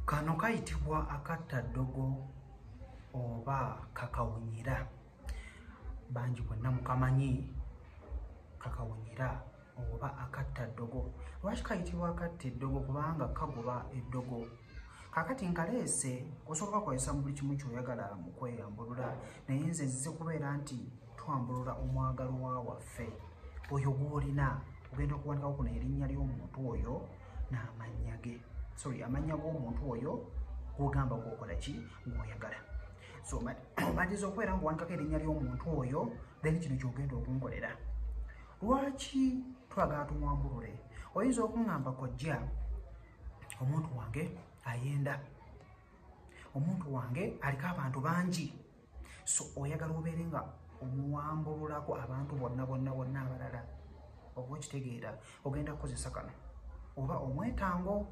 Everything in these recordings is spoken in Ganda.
Kano kayitibwa akattaddogo oba kakawunyira. Bangi bonna mukamanyi kakawunyira oba akattaddogo. Lwaki kayitibwa akattaddogo? Kubanga kagoba eddogo. Kakati nkaleese osobola kukozesa mu buli kimu ky'oyagala mu kweyambulula, naye nze nzize kubeera nti twambulula omwagalwa waffe oyo gw'olina. Ogenda okuwandikako kuno erinnya ly'omuntu oyo n'amannya ge. Amannya g'omuntu oyo gw'ogamba gw'okola ki gw'oyagala. So omaliza okubeera ng'owandikako erinnya ly'omuntu oyo, then kino ky'ogenda okunkolera. Lwaki twagala tumwambulule? Oyinza okuŋŋamba kojja omuntu wange ayenda, omuntu wange aliko abantu bangi, so oyagala obeere nga omuwambululako abantu bonna abalala. Oba okitegeera, ogenda kukozesa kano. Oba omwetango,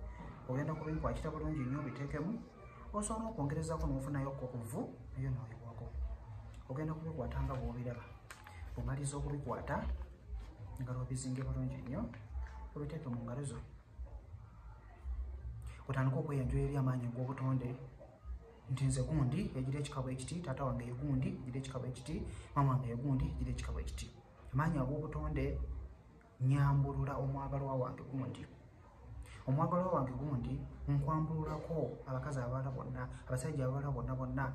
ogenda kubikwatira bulungi nnyo obiteekemu, osobola okwongerezaako n'ofunayo kokuvu eyo n'oyiwako. Ogenda kubikwata nga bw'obiraba. Omaliza okubikwata nga obizinge bulungi nnyo, obiteeke mu ngalo zo. Otandika okweyanjula eri amaanyi g'obutonde nti nze gundi egira ekikabo ekiti, taata wange ye gundi egira ekikabo ekiti, maama wange ye gundi egira ekikabo ekiti. Amaanyi ag'obutonde nyambulula omwagalwa wange gundi. Omwagalwa wange gundi nkwambululako abakazi abalala bonna, abasajja abalala bonna,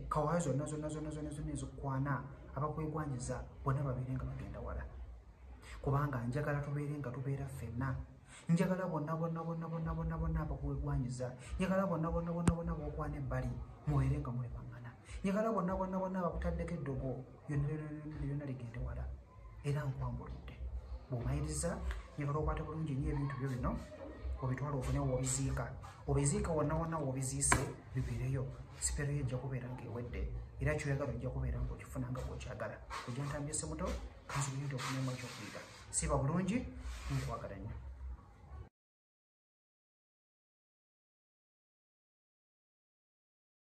kawaya zonna ezikukwana, abakwegwanyiza bonna babeere nga bagenda wala. Kubanga njagala tubeere nga tubeera ffenna. Njagala bonna abakwegwanyiza. Njagala bonna b'okwana ebbali mubeere nga mulemangana. Njagala bonna abakutaddeko eddogo lyonna ligende wala. Era nkwambuludde. Bw'omayiriza, njagala okwate bulungi nnyo ebintu byo bino, obitwala ofune w'obiziika. Obiziika wonna w'obiziise bibeereyo. Sipeero yo ejja kubeera ng'ewedde. Era ky'oyagala ojja kubeera ng'okifuna nga bw'okyagala. Ojja ntambise muto, kanzubirinde okunywamu ekyokuyiga. Siba bulungi, nkwagala nnyo.